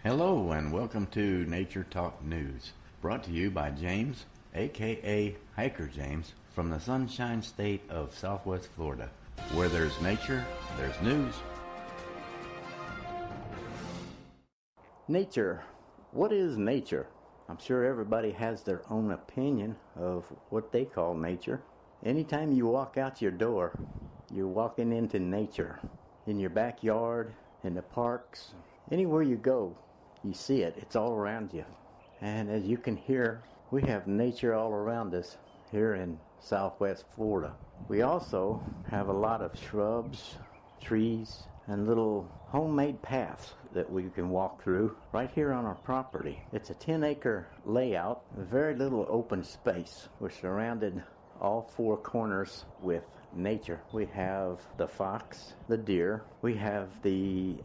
Hello and welcome to Nature Talk News, brought to you by James, aka Hiker James, from the Sunshine State of Southwest Florida. Where there's nature, there's news. Nature. What is nature? I'm sure everybody has their own opinion of what they call nature. Anytime you walk out your door, you're walking into nature. In your backyard, in the parks, anywhere you go, you see it. It's all around you. And as you can hear, we have nature all around us here in Southwest Florida. We also have a lot of shrubs, trees, and little homemade paths that we can walk through right here on our property. It's a 10-acre layout, very little open space. We're surrounded all four corners with nature. We have the fox, the deer, we have the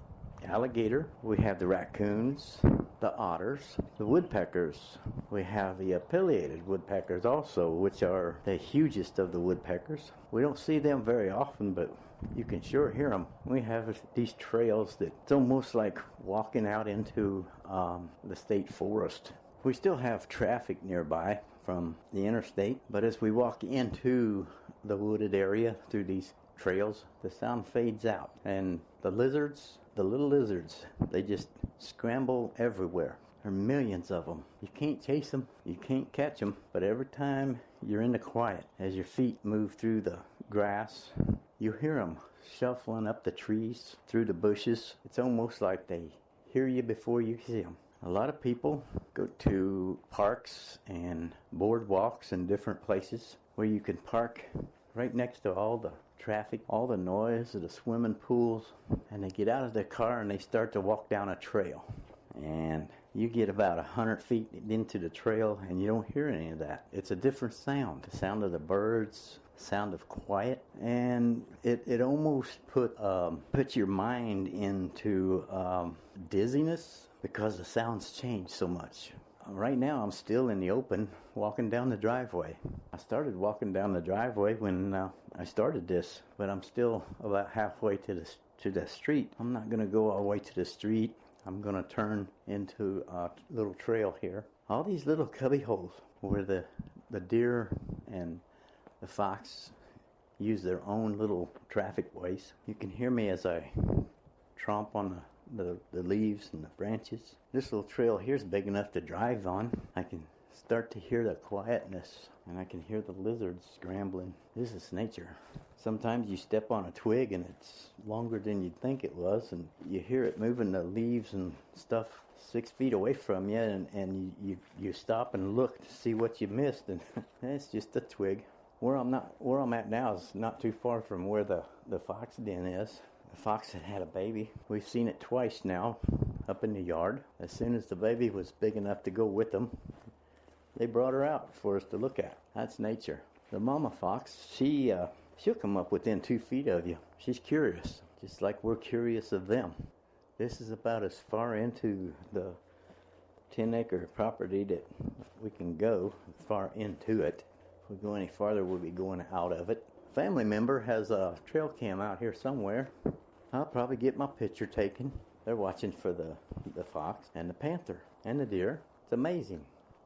alligator, we have the raccoons, the otters, the woodpeckers. We have the pileated woodpeckers also, which are the hugest of the woodpeckers. We don't see them very often, but you can sure hear them. We have these trails that it's almost like walking out into the state forest. We still have traffic nearby from the interstate, but as we walk into the wooded area through these trails, the sound fades out. And the lizards, the little lizards, they just scramble everywhere. There are millions of them. You can't chase them, you can't catch them, but every time you're in the quiet, as your feet move through the grass, you hear them shuffling up the trees, through the bushes. It's almost like they hear you before you see them. A lot of people go to parks and boardwalks and different places where you can park right next to all the traffic, all the noise of the swimming pools, and they get out of their car and they start to walk down a trail. And you get about 100 feet into the trail and you don't hear any of that. It's a different sound. The sound of the birds, sound of quiet, and it almost puts your mind into dizziness because the sounds change so much. Right now I'm still in the open walking down the driveway. I started walking down the driveway when I started this, but I'm still about halfway to the street. I'm not going to go all the way to the street. I'm going to turn into a little trail here. All these little cubby holes where the deer and the fox use their own little traffic ways. You can hear me as I tromp on the leaves and the branches. This little trail here is big enough to drive on. I can start to hear the quietness, and I can hear the lizards scrambling. This is nature. Sometimes you step on a twig and it's longer than you'd think it was, and you hear it moving the leaves and stuff 6 feet away from you, and you stop and look to see what you missed, and it's just a twig. Where I'm at now is not too far from where the fox den is. The fox had a baby. We've seen it twice now up in the yard. As soon as the baby was big enough to go with them, they brought her out for us to look at. That's nature. The mama fox, she'll come up within 2 feet of you. She's curious, just like we're curious of them. This is about as far into the 10-acre property that we can go, far into it. If we go any farther, we'll be going out of it. A family member has a trail cam out here somewhere. I'll probably get my picture taken. They're watching for the fox and the panther and the deer. It's amazing.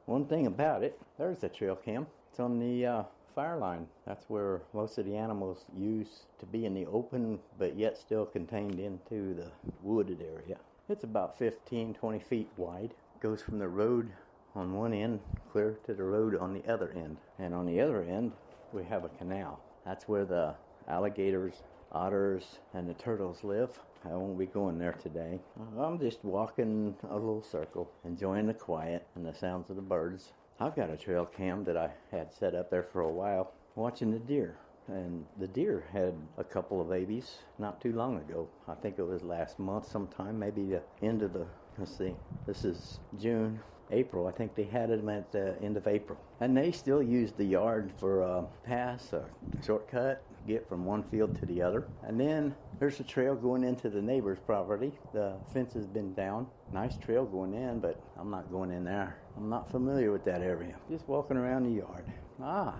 One thing about it, there's the trail cam. It's on the fire line. That's where most of the animals use to be in the open, but yet still contained into the wooded area. It's about 15-20 feet wide. It goes from the road on one end clear to the road on the other end. And on the other end, we have a canal. That's where the alligators, otters, and the turtles live. I won't be going there today. I'm just walking a little circle, enjoying the quiet and the sounds of the birds. I've got a trail cam that I had set up there for a while, watching the deer. And the deer had a couple of babies not too long ago. I think it was last month sometime, maybe the end of let's see, this is June, April. I think they had them at the end of April. And they still use the yard for a pass, a shortcut, get from one field to the other. And then there's a trail going into the neighbor's property. The fence has been down. Nice trail going in, but I'm not going in there. I'm not familiar with that area. Just walking around the yard. I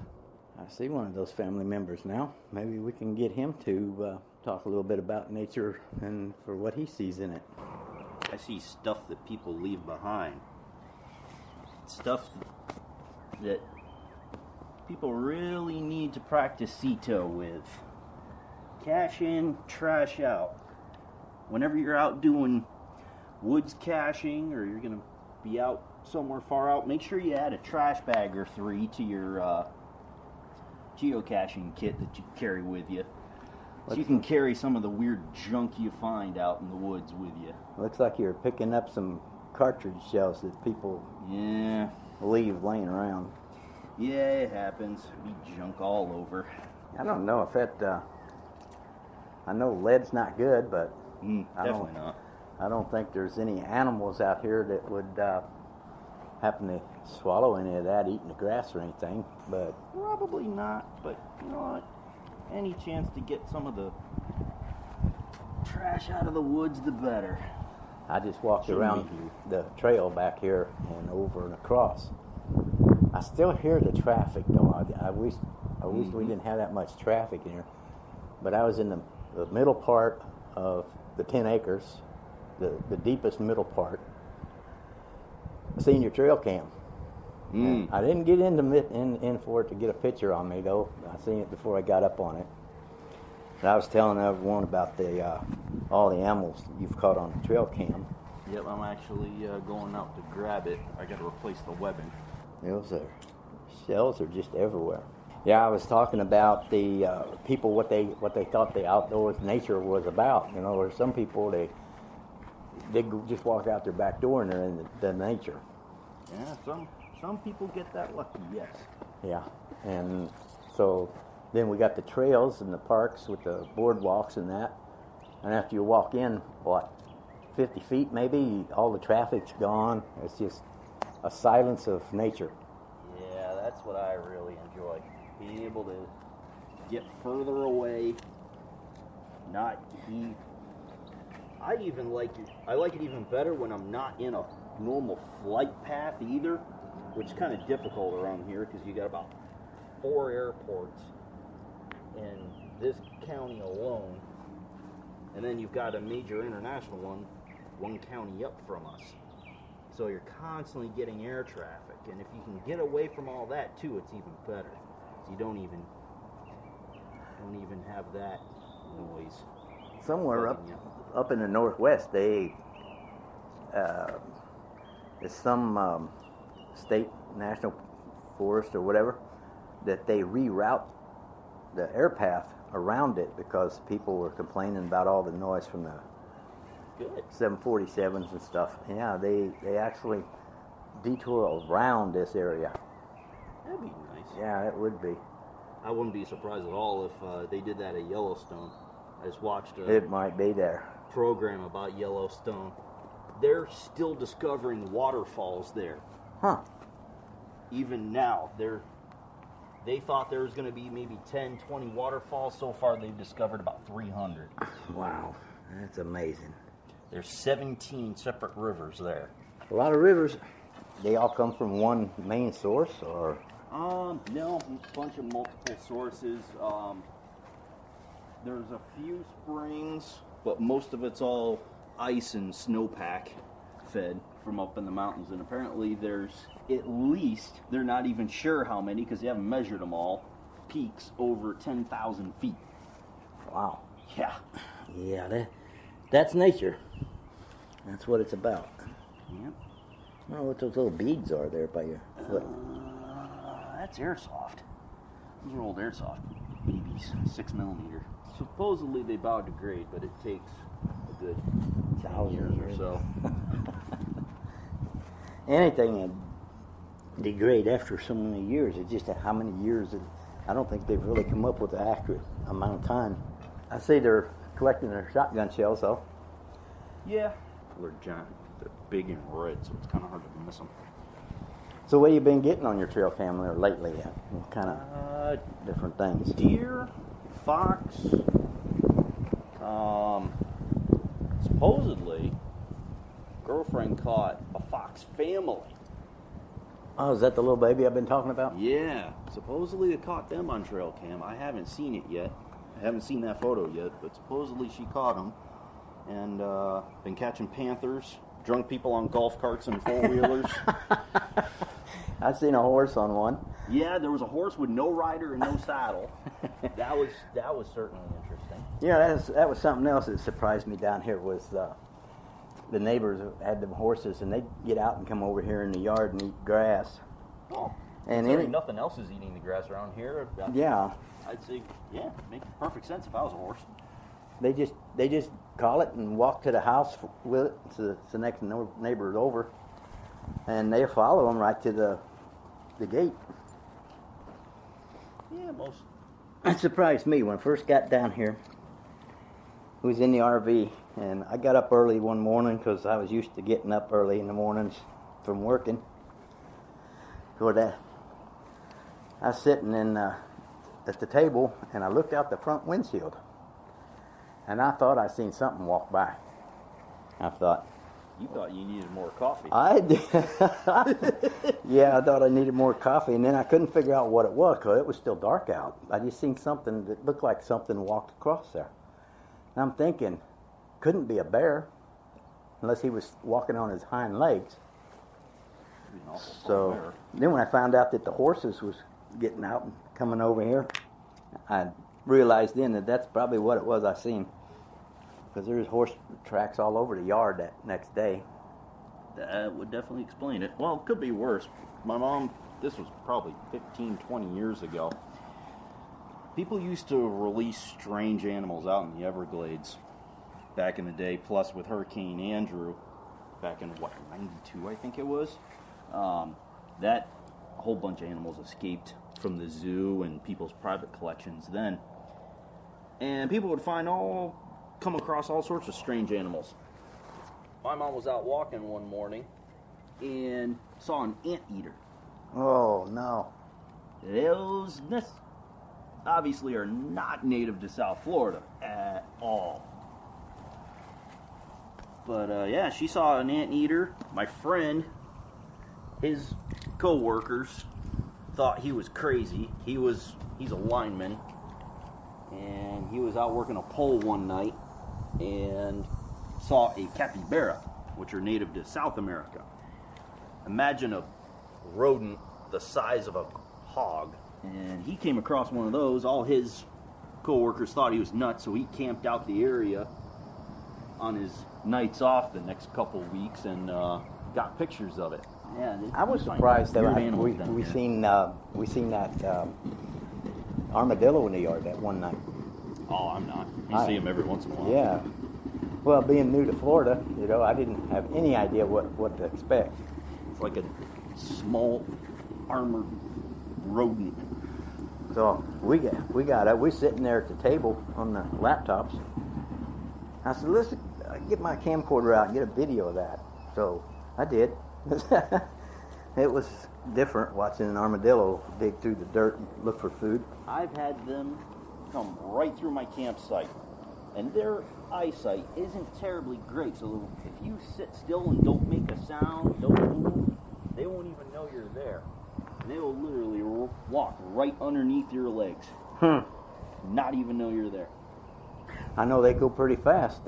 see one of those family members now. Maybe we can get him to talk a little bit about nature and for what he sees in it. I see stuff that people leave behind. Stuff that people really need to practice CTO with. Cash in, trash out. Whenever you're out doing woods caching or you're going to be out somewhere far out, make sure you add a trash bag or 3 to your geocaching kit that you carry with you. So you can carry some of the weird junk you find out in the woods with you. Looks like you're picking up some cartridge shells that people leave laying around. Yeah, it happens. Be junk all over. I don't know if that... I know lead's not good, but... Definitely not. I don't think there's any animals out here that would happen to swallow any of that, eating the grass or anything, but... Probably not, but you know what? Any chance to get some of the trash out of the woods, the better. I just walked around the trail back here and over and across. I still hear the traffic, though. I wish we didn't have that much traffic in here. But I was in the middle part of the 10 acres, the deepest middle part, senior trail cam. I didn't get in for it to get a picture on me, though. I seen it before I got up on it. And I was telling everyone about all the animals you've caught on the trail cam. Yep, I'm actually going out to grab it. I got to replace the webbing. Those shells are just everywhere. Yeah, I was talking about the people what they thought the outdoors nature was about. You know, there's some people they just walk out their back door and they're in the nature. Yeah, some people get that lucky, yes. Yeah, and so then we got the trails and the parks with the boardwalks and that. And after you walk in, 50 feet maybe, all the traffic's gone. It's just a silence of nature. Yeah, that's what I really enjoy. Being able to get further away, not heat. I like it even better when I'm not in a normal flight path either, which is kind of difficult around here because you got about 4 airports in this county alone, and then you've got a major international one county up from us. So you're constantly getting air traffic, and if you can get away from all that too, it's even better. So you don't even have that noise. Somewhere up in the northwest, there's some state national forest or whatever that they reroute the air path around it because people were complaining about all the noise from the 747s and stuff. Yeah, they actually detour around this area. That'd be nice. Yeah, it would be. I wouldn't be surprised at all if they did that at Yellowstone. I just watched it might be there. Program about Yellowstone. They're still discovering waterfalls there. Huh. Even now, they thought there was going to be maybe 10, 20 waterfalls. So far, they've discovered about 300. Wow, that's amazing. There's 17 separate rivers there. A lot of rivers. They all come from one main source, or? No, a bunch of multiple sources. There's a few springs, but most of it's all ice and snowpack fed from up in the mountains. And apparently there's at least, they're not even sure how many because they haven't measured them all, peaks over 10,000 feet. Wow. Yeah. Yeah, that's nature. That's what it's about. Yep. I don't know what those little beads are there by your foot. That's airsoft. Those are old airsoft BBs, 6mm. Supposedly they biodegrade, but it takes a good 10 years or so. Anything that degrade after so many years, it's just how many years. I don't think they've really come up with an accurate amount of time. I see they're collecting their shotgun shells, though. Yeah. They're giant. They're big and red, so it's kind of hard to miss them. So what have you been getting on your trail cam there lately? What kind of different things? Deer, fox. Supposedly, girlfriend caught a fox family. Oh, is that the little baby I've been talking about? Yeah. Supposedly they caught them on trail cam. I haven't seen it yet. I haven't seen that photo yet, but supposedly she caught them. And been catching panthers drunk people on golf carts and four-wheelers. I've seen a horse on one. Yeah, there was a horse with no rider and no saddle. That was certainly interesting. Yeah, that was something else that surprised me down here was the neighbors had them horses, and they'd get out and come over here in the yard and eat grass. Oh, and nothing else is eating the grass around here. Yeah. I'd say, yeah, makes perfect sense if I was a horse. They just call it and walk to the house with it. So the next neighbor over, and they follow them right to the gate. Yeah, most. It surprised me when I first got down here. It was in the RV, and I got up early one morning because I was used to getting up early in the mornings from working. So that I was sitting at the table, and I looked out the front windshield, and I thought I seen something walk by. I thought. You thought you needed more coffee. I did. Yeah, I thought I needed more coffee, and then I couldn't figure out what it was because it was still dark out. I just seen something that looked like something walked across there. And I'm thinking, couldn't be a bear unless he was walking on his hind legs. So then when I found out that the horses was getting out and coming over here, I realized then that that's probably what it was I seen. Because there's horse tracks all over the yard that next day. That would definitely explain it. Well, it could be worse. My mom, this was probably 15, 20 years ago. People used to release strange animals out in the Everglades back in the day. Plus, with Hurricane Andrew, back in, 92, I think it was. That whole bunch of animals escaped from the zoo and people's private collections then. And people would come across all sorts of strange animals. My mom was out walking one morning and saw an anteater. Oh, no. Those obviously are not native to South Florida at all. But yeah, she saw an anteater. My friend, his co-workers thought he was crazy. He's a lineman, and he was out working a pole one night and saw a capybara, which are native to South America. Imagine a rodent the size of a hog. And he came across one of those. All his co-workers thought he was nuts, so he camped out the area on his nights off the next couple of weeks and got pictures of it. Yeah, I was surprised that we seen that armadillo in the yard that one night. Oh, I'm not. You see them every once in a while. Yeah. Well, being new to Florida, I didn't have any idea what to expect. It's like a small armored rodent. So we got up. We're sitting there at the table on the laptops. I said, "Listen, get my camcorder out and get a video of that." So I did. It was different watching an armadillo dig through the dirt and look for food. I've had them come right through my campsite, and their eyesight isn't terribly great. So if you sit still and don't make a sound, don't move, they won't even know you're there. They will literally walk right underneath your legs. Not even know you're there. I know they go pretty fast.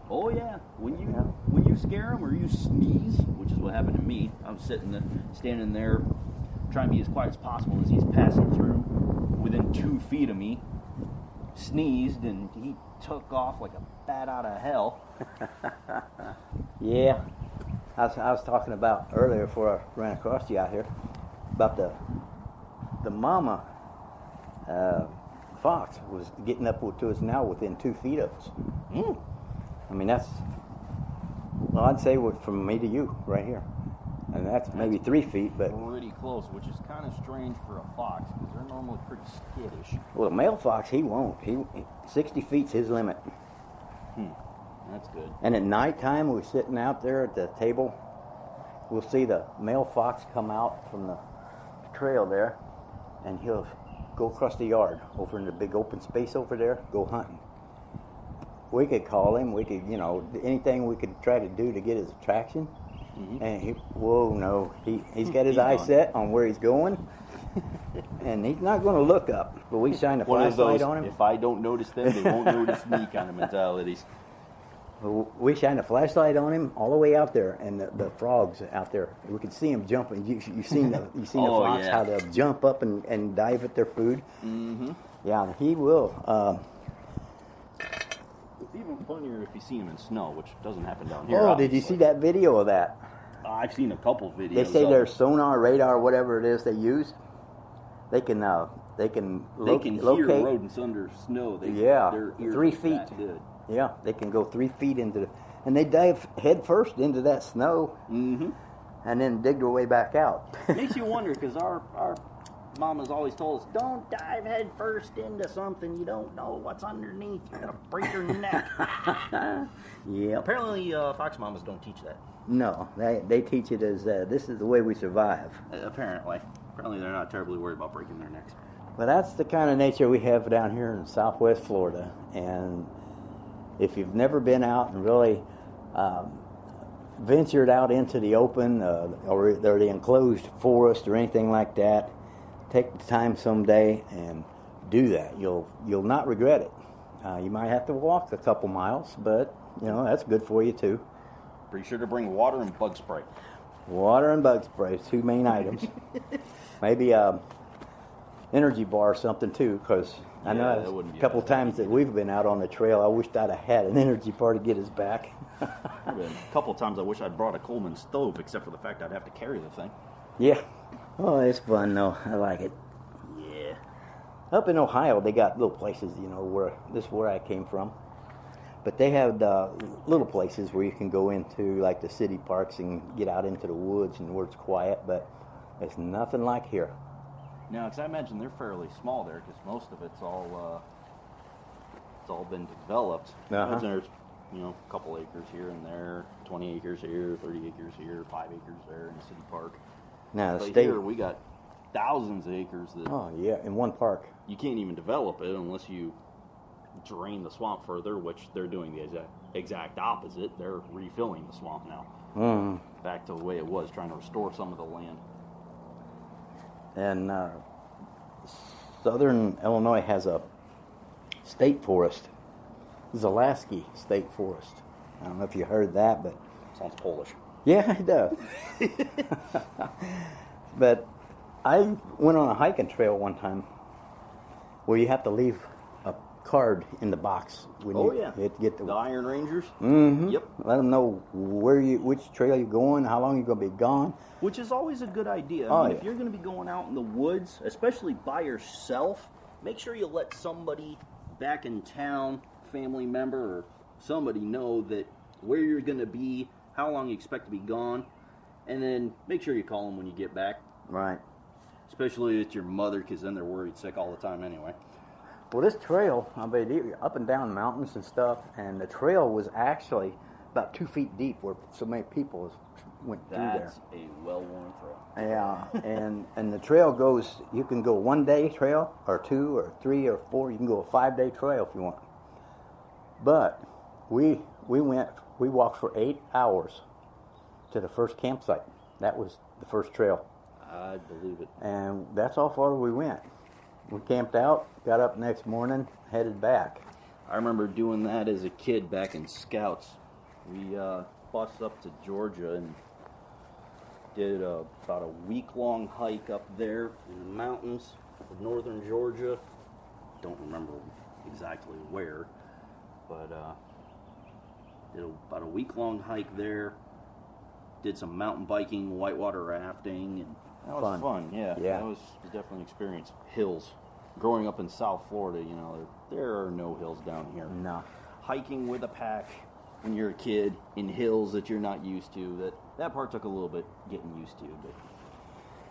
Oh yeah, when you scare them or you sneeze, which is what happened to me. I'm standing there, trying to be as quiet as possible as he's passing through, within 2 feet of me. Sneezed and he took off like a bat out of hell. Yeah, I was talking about earlier before I ran across you out here about the mama fox was getting up to us now within 2 feet of us. I mean, that's, well, I'd say from me to you right here. And that's maybe 3 feet, but pretty close, which is kind of strange for a fox because they're normally pretty skittish. Well, the male fox, he won't. 60 feet's his limit. That's good. And at nighttime, we're sitting out there at the table. We'll see the male fox come out from the trail there, and he'll go across the yard over in the big open space over there, go hunting. We could call him. We could, anything we could try to do to get his attraction. And he's got his eye set on where he's going, and he's not going to look up. But we shine a flashlight on him. If I don't notice them, they won't notice me kind of mentalities. We shined a flashlight on him all the way out there, and the frogs out there. We could see them jumping. You've seen the the frogs, yeah. how they'll jump up and dive at their food. Mm-hmm. Yeah, he will. It's even funnier if you see him in snow, which doesn't happen down here. Oh, did you see that video of that? I've seen a couple videos. They say their sonar, radar, whatever it is they use, they can hear locate rodents under snow. Yeah, their ears 3 are feet. that good. Yeah, they can go 3 feet and they dive head first into that snow, Mm-hmm. and then dig their way back out. Makes you wonder, because our mom has always told us, don't dive head first into something you don't know what's underneath. You're going to break your neck. Yeah. Apparently, fox mamas don't teach that. No, they teach it as this is the way we survive. Apparently they're not terribly worried about breaking their necks. But that's the kind of nature we have down here in Southwest Florida. And if you've never been out and really ventured out into the open or the enclosed forest or anything like that, take the time someday and do that. You'll not regret it. You might have to walk a couple miles, but that's good for you too. Be sure to bring water and bug spray. Water and bug spray, 2 main items. Maybe energy bar or something too, because I know a couple times that we've been out on the trail, I wished I'd have had an energy bar to get us back. A couple of times I wish I'd brought a Coleman stove, except for the fact I'd have to carry the thing. Yeah. Oh, it's fun though. I like it. Yeah. Up in Ohio, they got little places, where I came from. But they have little places where you can go into, like the city parks, and get out into the woods and where it's quiet, but it's nothing like here. No, because I imagine they're fairly small there, because most of it's all been developed. Uh-huh. There's a couple acres here and there, 20 acres here, 30 acres here, 5 acres there in the city park. Now, But here we got thousands of acres that Oh, yeah, in one park. you can't even develop it unless you drain the swamp further, which they're doing the exact opposite. They're refilling the swamp now. Mm. Back to the way it was, trying to restore some of the land. And southern Illinois has a state forest. Zalaski State Forest. I don't know if you heard that, but... Sounds Polish. Yeah, it does. But I went on a hiking trail one time where you have to leave a card in the box when you have to get the Iron Rangers. Mm-hmm. Yep. Let them know which trail you're going, how long you're going to be gone. Which is always a good idea. If you're going to be going out in the woods, especially by yourself, make sure you let somebody back in town, family member or somebody, know that where you're going to be, how long you expect to be gone, and then make sure you call them when you get back. Right. Especially if it's your mother, because then they're worried sick all the time anyway. Well, this trail, up and down mountains and stuff, and the trail was actually about 2 feet deep where so many people went through there. That's a well-worn trail. Yeah, and the trail goes, you can go 1 day trail, or 2, or 3, or 4, you can go a 5-day trail if you want. But we walked for 8 hours to the first campsite. That was the first trail. I believe it. And that's how far we went. We camped out, got up next morning, headed back. I remember doing that as a kid back in Scouts. We bussed up to Georgia and did about a week-long hike up there in the mountains of northern Georgia. Don't remember exactly where, but did about a week-long hike there. Did some mountain biking, whitewater rafting, and that was fun. Yeah. That was definitely an experience. Hills. Growing up in South Florida, there are no hills down here. No. Hiking with a pack when you're a kid in hills that you're not used to, that part took a little bit getting used to. But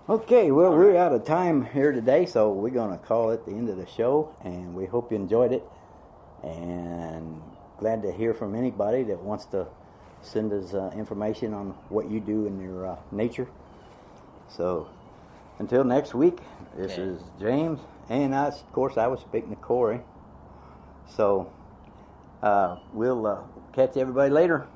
Okay, well, we're out of time here today, so we're going to call it the end of the show, and we hope you enjoyed it. And glad to hear from anybody that wants to send us information on what you do in your nature. So until next week, this is James, and I was speaking to Corey. So we'll catch everybody later.